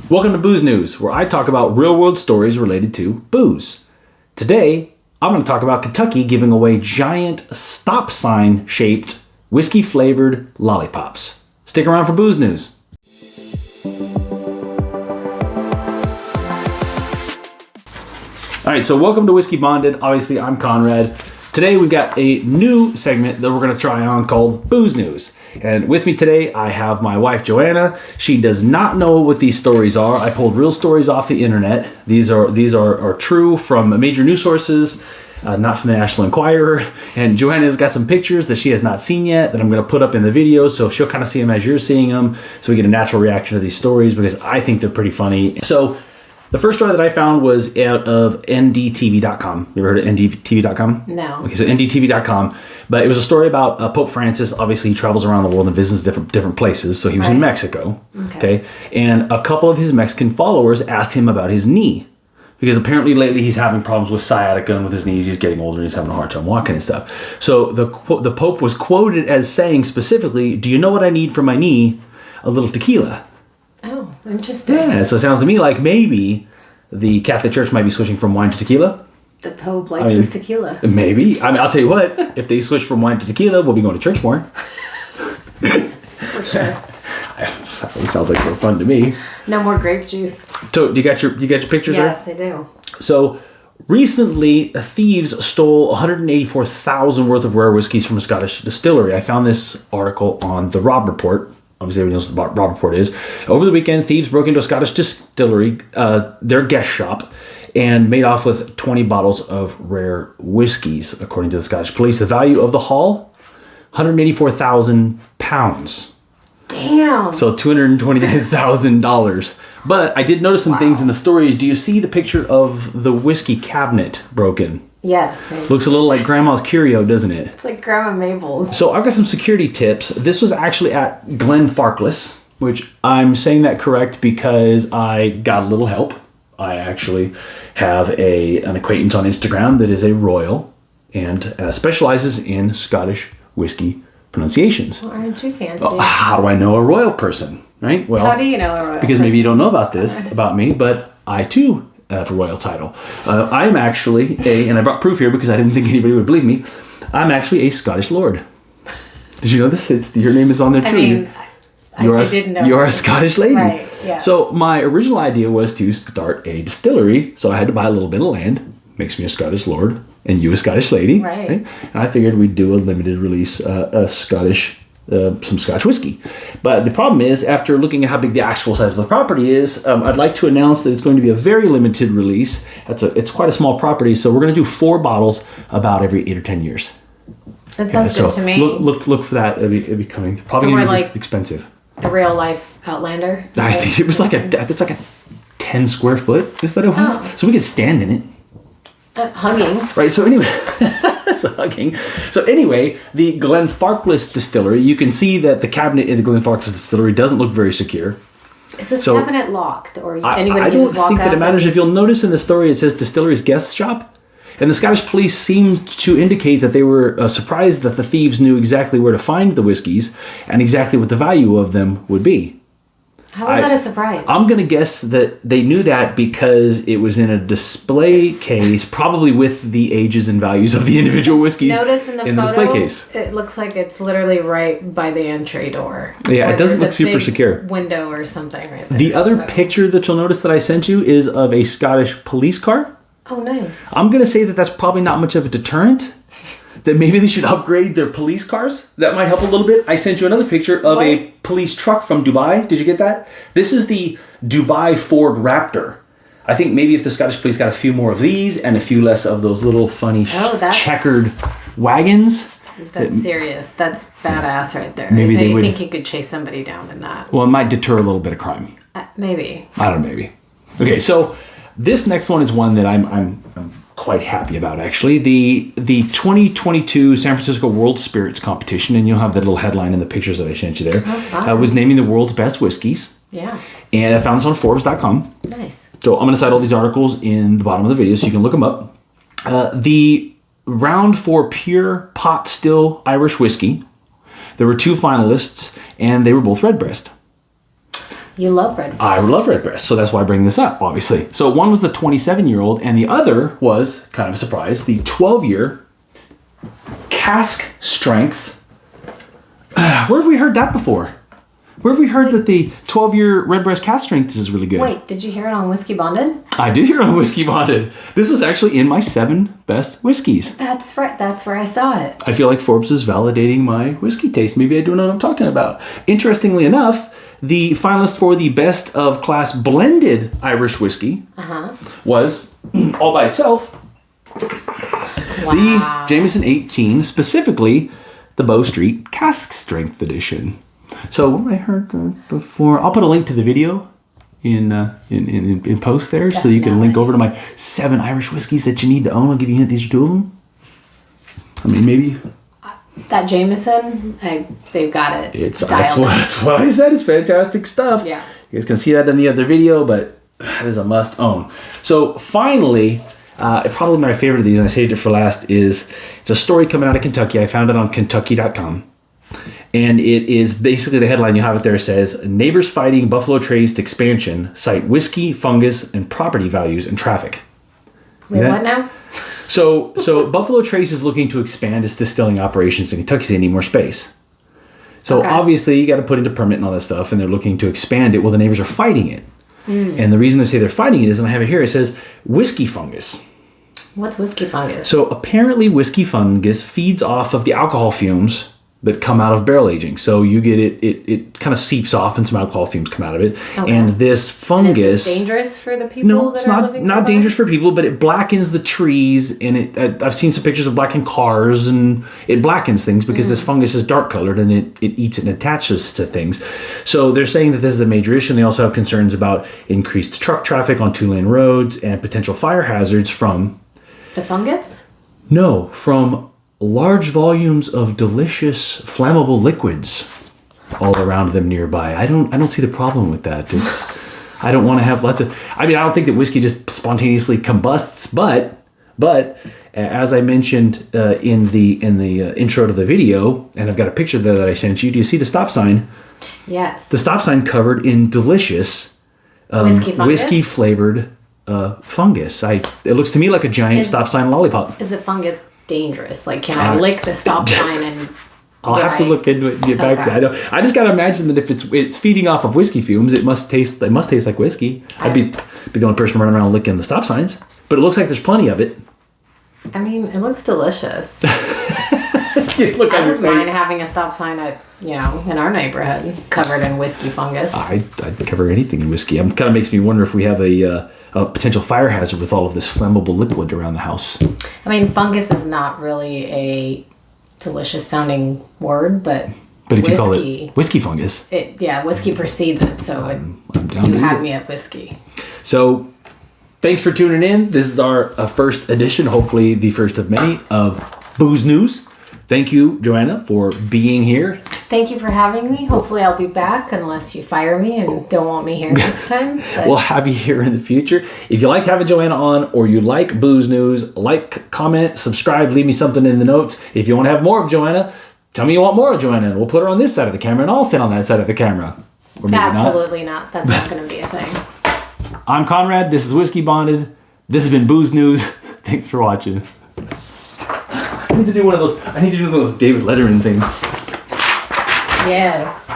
Welcome to Booze News, where I talk about real-world stories related to booze. Today, I'm going to talk about Kentucky giving away giant stop sign-shaped whiskey-flavored lollipops. Stick around for Booze News. All right, so welcome to Whiskey Bonded. Obviously, I'm Conrad. Today, we've got a new segment that we're going to try on called Booze News. And with me today, I have my wife, Joanna. She does not know what these stories are. I pulled real stories off the internet. These are true from major news sources, not from the National Enquirer. And Joanna's got some pictures that she has not seen yet that I'm going to put up in the video, so she'll kind of see them as you're seeing them, so we get a natural reaction to these stories because I think they're pretty funny. So the first story that I found was out of ndtv.com. You ever heard of ndtv.com? No. Okay, so ndtv.com. But it was a story about Pope Francis. Obviously, he travels around the world and visits different places. So he was in Mexico. Okay. And a couple of his Mexican followers asked him about his knee. Because apparently lately he's having problems with sciatica and with his knees. He's getting older and he's having a hard time walking and stuff. So the Pope was quoted as saying specifically, "Do you know what I need for my knee? A little tequila." Oh, interesting. Yeah, so it sounds to me like maybe the Catholic Church might be switching from wine to tequila. The Pope likes his tequila. Maybe. I'll tell you what, if they switch from wine to tequila, we'll be going to church more. For sure. It sounds like they're fun to me. No more grape juice. So, you got your pictures there? Yes, I do. So, recently, thieves stole 184,000 worth of rare whiskeys from a Scottish distillery. I found this article on the Robb Report. Obviously, everyone knows what the Robb Report is. Over the weekend, thieves broke into a Scottish distillery, their guest shop, and made off with 20 bottles of rare whiskeys, according to the Scottish police. The value of the haul, £184,000. Damn. So $229,000. But I did notice some things in the story. Do you see the picture of the whiskey cabinet broken? Yes. Looks a little like Grandma's curio, doesn't it? It's like Grandma Mabel's. So I've got some security tips. This was actually at Glenfarclas, which I'm saying that correct because I got a little help. I actually have an acquaintance on Instagram that is a royal and specializes in Scottish whiskey pronunciations. Well, aren't you fancy? How do I know a royal person, right? Well, how do you know a royal because person? maybe you don't know about this about me, but I too have a royal title. I'm actually and I brought proof here because I didn't think anybody would believe me. I'm actually a Scottish lord. Did you know this? Your name is on there too. I mean, I didn't know. You're a Scottish lady. Right, yeah. So my original idea was to start a distillery. So I had to buy a little bit of land. Makes me a Scottish lord and you a Scottish lady. Right. And I figured we'd do a limited release, some Scotch whiskey. But the problem is, after looking at how big the actual size of the property is, I'd like to announce that it's going to be a very limited release. It's quite a small property, so we're going to do 4 bottles about every 8 or 10 years. That sounds good to me. Look for that. It'll be coming. Probably going to be expensive. The real life Outlander. I think it was like a 10 square foot is what it was. Oh. So we could stand in it. Hugging. Right, so anyway, So anyway, the Glenfarclas distillery, you can see that the cabinet in the Glenfarclas distillery doesn't look very secure. Is this cabinet locked? Or anybody I can don't just walk think that up it matters. and If you'll notice in the story, it says distillery's guest shop. And the Scottish police seemed to indicate that they were surprised that the thieves knew exactly where to find the whiskeys and exactly what the value of them would be. How is that a surprise? I'm going to guess that they knew that because it was in a display case, probably with the ages and values of the individual whiskeys Notice in the photo, display case. It looks like it's literally right by the entry door. Yeah, it doesn't look super secure. Window or something right there. The other picture that you'll notice that I sent you is of a Scottish police car. Oh, nice. I'm going to say that that's probably not much of a deterrent. That maybe they should upgrade their police cars. That might help a little bit. I sent you another picture of a police truck from Dubai. Did you get that? This is the Dubai Ford Raptor. I think maybe if the Scottish police got a few more of these and a few less of those little funny checkered wagons. That's serious. That's badass right there. Maybe they would. I think you could chase somebody down in that. Well, it might deter a little bit of crime. Maybe. I don't know, maybe. Okay, so this next one is one that I'm quite happy about, actually. The 2022 San Francisco World Spirits Competition, and you'll have that little headline in the pictures that I sent you there, was naming the world's best whiskeys. Yeah. And I found this on Forbes.com. Nice. So I'm going to cite all these articles in the bottom of the video so you can look them up. The round for pure pot still Irish whiskey, there were 2 finalists, and they were both Redbreast. You love red breast. I love red breast, so that's why I bring this up, obviously. So one was the 27-year-old, and the other was, kind of a surprise, the 12-year cask strength. Where have we heard that before? Where have we heard that the 12-year red breast cask strength is really good? Wait, did you hear it on Whiskey Bonded? I did hear it on Whiskey Bonded. This was actually in my 7 best whiskeys. That's right. That's where I saw it. I feel like Forbes is validating my whiskey taste. Maybe I do know what I'm talking about. Interestingly enough, the finalist for the best of class blended Irish whiskey was, all by itself, the Jameson 18, specifically the Bow Street Cask Strength Edition. So I heard before. I'll put a link to the video in post there, so you can link over to my 7 Irish whiskeys that you need to own. I'll give you a hint. These are 2 of them. I mean, maybe. That Jameson, they've got it. That's what I said. It's fantastic stuff. Yeah. You guys can see that in the other video, but that is a must own. So finally, probably my favorite of these, and I saved it for last, it's a story coming out of Kentucky. I found it on Kentucky.com. And it is basically the headline, you have it there, says, Neighbors Fighting Buffalo-Traced Expansion Cite Whiskey, Fungus, and Property Values and Traffic. Wait, what now? So Buffalo Trace is looking to expand its distilling operations in Kentucky. They need more space. So obviously you got to put into permit and all that stuff, and they're looking to expand it. Well, the neighbors are fighting it. And the reason they say they're fighting it is, and I have it here, it says whiskey fungus. What's whiskey fungus? So apparently whiskey fungus feeds off of the alcohol fumes that come out of barrel aging. So you get it kind of seeps off and some alcohol fumes come out of it. Okay. And this fungus... And is this dangerous for the people that are living not dangerous for people, but it blackens the trees, and I've seen some pictures of blackened cars, and it blackens things because this fungus is dark colored and it eats and attaches to things. So they're saying that this is a major issue, and they also have concerns about increased truck traffic on 2-lane roads and potential fire hazards from... The fungus? No, from large volumes of delicious flammable liquids all around them nearby. I don't see the problem with that. I don't want to have lots of... I mean, I don't think that whiskey just spontaneously combusts, but as I mentioned in the intro to the video, and I've got a picture there that I sent you. Do you see the stop sign? Yes. The stop sign covered in delicious whiskey flavored fungus. It looks to me like a giant stop sign lollipop. Is the fungus dangerous? Like, can I lick the stop sign and... I'll have to look into it and get back to it. I just gotta imagine that if it's feeding off of whiskey fumes, it must taste like whiskey. I'd be the only person running around licking the stop signs. But it looks like there's plenty of it. I mean, it looks delicious. Look I wouldn't mind having a stop sign at, in our neighborhood covered in whiskey fungus. I'd cover anything in whiskey. It kind of makes me wonder if we have a potential fire hazard with all of this flammable liquid around the house. I mean, fungus is not really a delicious sounding word, but if whiskey, you call it whiskey fungus, whiskey precedes it. So I'm down you had me at whiskey. So thanks for tuning in. This is our first edition, hopefully the first of many, of Booze News. Thank you, Joanna, for being here. Thank you for having me. Hopefully I'll be back unless you fire me and don't want me here next time. But... We'll have you here in the future. If you like having Joanna on, or you like Booze News, like, comment, subscribe, leave me something in the notes. If you want to have more of Joanna, tell me you want more of Joanna, and we'll put her on this side of the camera, and I'll sit on that side of the camera. Or maybe absolutely not. That's not going to be a thing. I'm Conrad. This is Whiskey Bonded. This has been Booze News. Thanks for watching. I need to do one of those David Letterman things. Yes.